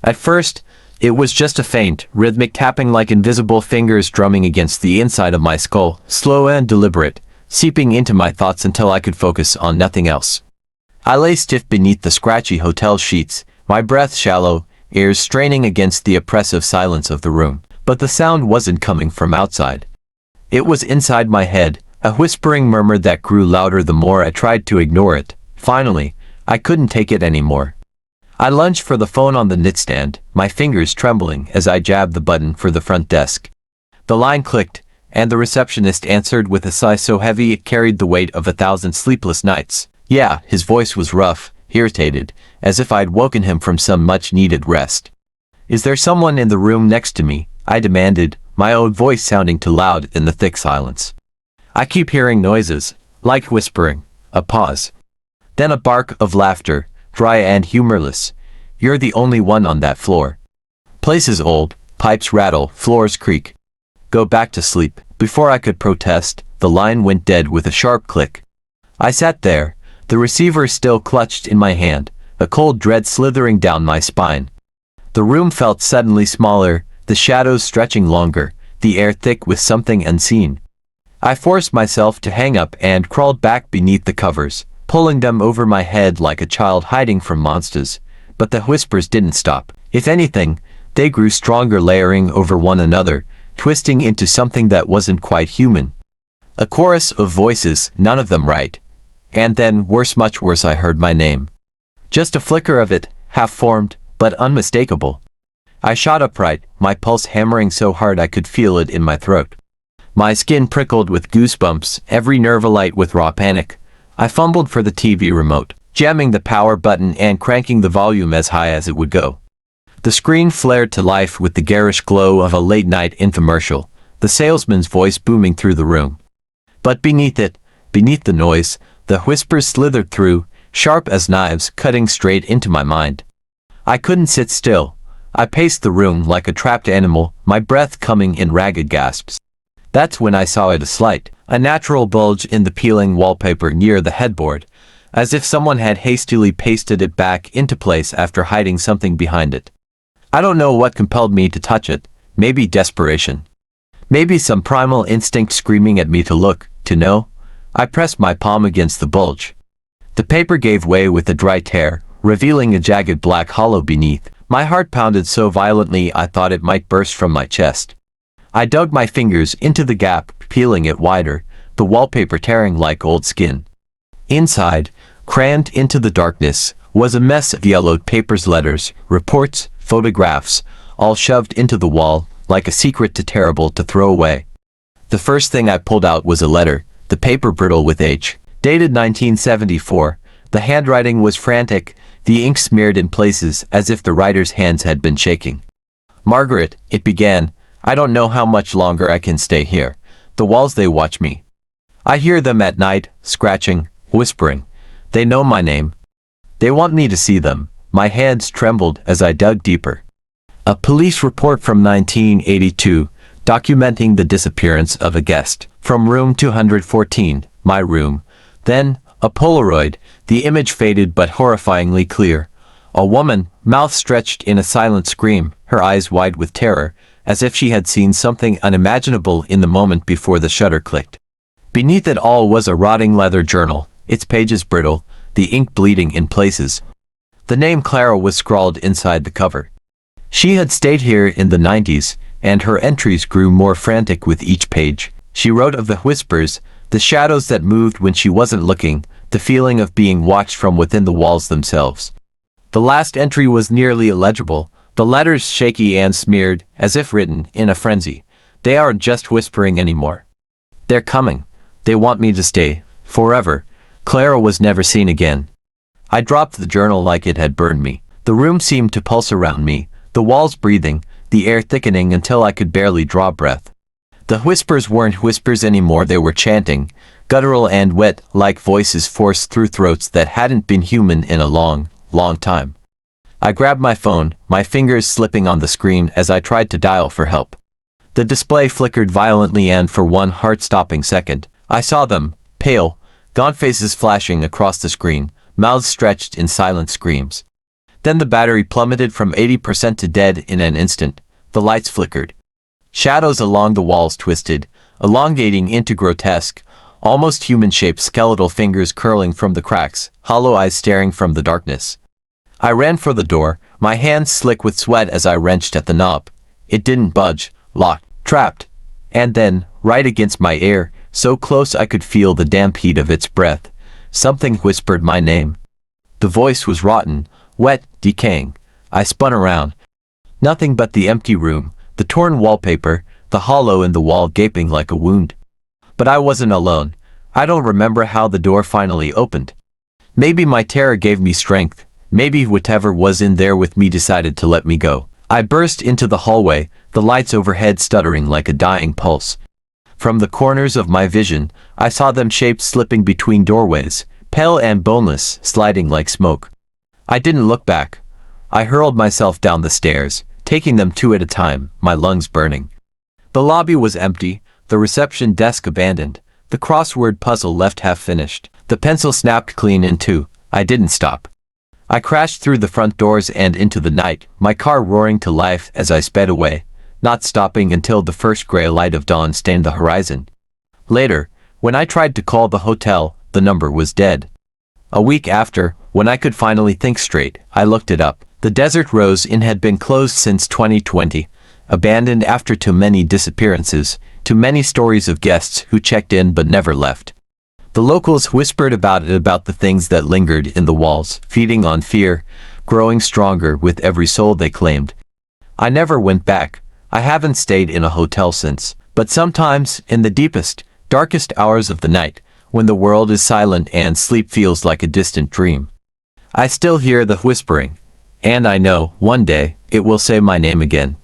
At first, it was just a faint, rhythmic tapping like invisible fingers drumming against the inside of my skull, slow and deliberate, seeping into my thoughts until I could focus on nothing else. I lay stiff beneath the scratchy hotel sheets, my breath shallow, ears straining against the oppressive silence of the room. But the sound wasn't coming from outside. It was inside my head, a whispering murmur that grew louder the more I tried to ignore it. Finally, I couldn't take it anymore. I lunged for the phone on the nightstand, my fingers trembling as I jabbed the button for the front desk. The line clicked, and the receptionist answered with a sigh so heavy it carried the weight of 1,000 sleepless nights. Yeah, his voice was rough, irritated, as if I'd woken him from some much-needed rest. "Is there someone in the room next to me?" I demanded, my own voice sounding too loud in the thick silence. "I keep hearing noises, like whispering." A pause. Then a bark of laughter, dry and humorless. "You're the only one on that floor. Place is old, pipes rattle, floors creak. Go back to sleep." Before I could protest, the line went dead with a sharp click. I sat there, the receiver still clutched in my hand, a cold dread slithering down my spine. The room felt suddenly smaller, the shadows stretching longer, the air thick with something unseen. I forced myself to hang up and crawled back beneath the covers, pulling them over my head like a child hiding from monsters. But the whispers didn't stop. If anything, they grew stronger, layering over one another, twisting into something that wasn't quite human. A chorus of voices, none of them right. And then, worse, much worse, I heard my name. Just a flicker of it, half-formed, but unmistakable. I shot upright, my pulse hammering so hard I could feel it in my throat. My skin prickled with goosebumps, every nerve alight with raw panic. I fumbled for the TV remote, jamming the power button and cranking the volume as high as it would go. The screen flared to life with the garish glow of a late-night infomercial, the salesman's voice booming through the room. But beneath it, beneath the noise, the whispers slithered through, sharp as knives, cutting straight into my mind. I couldn't sit still. I paced the room like a trapped animal, my breath coming in ragged gasps. That's when I saw it, a slight, unnatural bulge in the peeling wallpaper near the headboard, as if someone had hastily pasted it back into place after hiding something behind it. I don't know what compelled me to touch it, maybe desperation. Maybe some primal instinct screaming at me to look, to know. I pressed my palm against the bulge. The paper gave way with a dry tear, revealing a jagged black hollow beneath. My heart pounded so violently I thought it might burst from my chest. I dug my fingers into the gap, peeling it wider, the wallpaper tearing like old skin. Inside, crammed into the darkness, was a mess of yellowed papers, letters, reports, photographs, all shoved into the wall, like a secret too terrible to throw away. The first thing I pulled out was a letter, the paper brittle with H, dated 1974. The handwriting was frantic, the ink smeared in places as if the writer's hands had been shaking. "Margaret," it began, "I don't know how much longer I can stay here. The walls, they watch me. I hear them at night, scratching, whispering. They know my name. They want me to see them." My hands trembled as I dug deeper. A police report from 1982, documenting the disappearance of a guest, from room 214, my room. Then, a Polaroid, the image faded but horrifyingly clear. A woman, mouth stretched in a silent scream, her eyes wide with terror, as if she had seen something unimaginable in the moment before the shutter clicked. Beneath it all was a rotting leather journal, its pages brittle, the ink bleeding in places. The name Clara was scrawled inside the cover. She had stayed here in the 90s, and her entries grew more frantic with each page. She wrote of the whispers, the shadows that moved when she wasn't looking, the feeling of being watched from within the walls themselves. The last entry was nearly illegible, the letters shaky and smeared, as if written in a frenzy. "They aren't just whispering anymore. They're coming. They want me to stay, forever." Clara was never seen again. I dropped the journal like it had burned me. The room seemed to pulse around me, the walls breathing, the air thickening until I could barely draw breath. The whispers weren't whispers anymore, they were chanting, guttural and wet, like voices forced through throats that hadn't been human in a long, long time. I grabbed my phone, my fingers slipping on the screen as I tried to dial for help. The display flickered violently, and for one heart-stopping second, I saw them, pale, gaunt faces flashing across the screen, mouths stretched in silent screams. Then the battery plummeted from 80% to dead in an instant. The lights flickered. Shadows along the walls twisted, elongating into grotesque, almost human-shaped skeletal fingers curling from the cracks, hollow eyes staring from the darkness. I ran for the door, my hands slick with sweat as I wrenched at the knob. It didn't budge, locked, trapped. And then, right against my ear, so close I could feel the damp heat of its breath, something whispered my name. The voice was rotten, wet, decaying. I spun around. Nothing but the empty room, the torn wallpaper, the hollow in the wall gaping like a wound. But I wasn't alone. I don't remember how the door finally opened. Maybe my terror gave me strength. Maybe whatever was in there with me decided to let me go. I burst into the hallway, the lights overhead stuttering like a dying pulse. From the corners of my vision, I saw them shapes slipping between doorways, pale and boneless, sliding like smoke. I didn't look back. I hurled myself down the stairs, taking them two at a time, my lungs burning. The lobby was empty, the reception desk abandoned, the crossword puzzle left half-finished. The pencil snapped clean in two. I didn't stop. I crashed through the front doors and into the night, my car roaring to life as I sped away, not stopping until the first gray light of dawn stained the horizon. Later, when I tried to call the hotel, the number was dead. A week after, when I could finally think straight, I looked it up. The Desert Rose Inn had been closed since 2020, abandoned after too many disappearances, too many stories of guests who checked in but never left. The locals whispered about it, about the things that lingered in the walls, feeding on fear, growing stronger with every soul they claimed. I never went back. I haven't stayed in a hotel since. But sometimes, in the deepest, darkest hours of the night, when the world is silent and sleep feels like a distant dream, I still hear the whispering. And I know, one day, it will say my name again.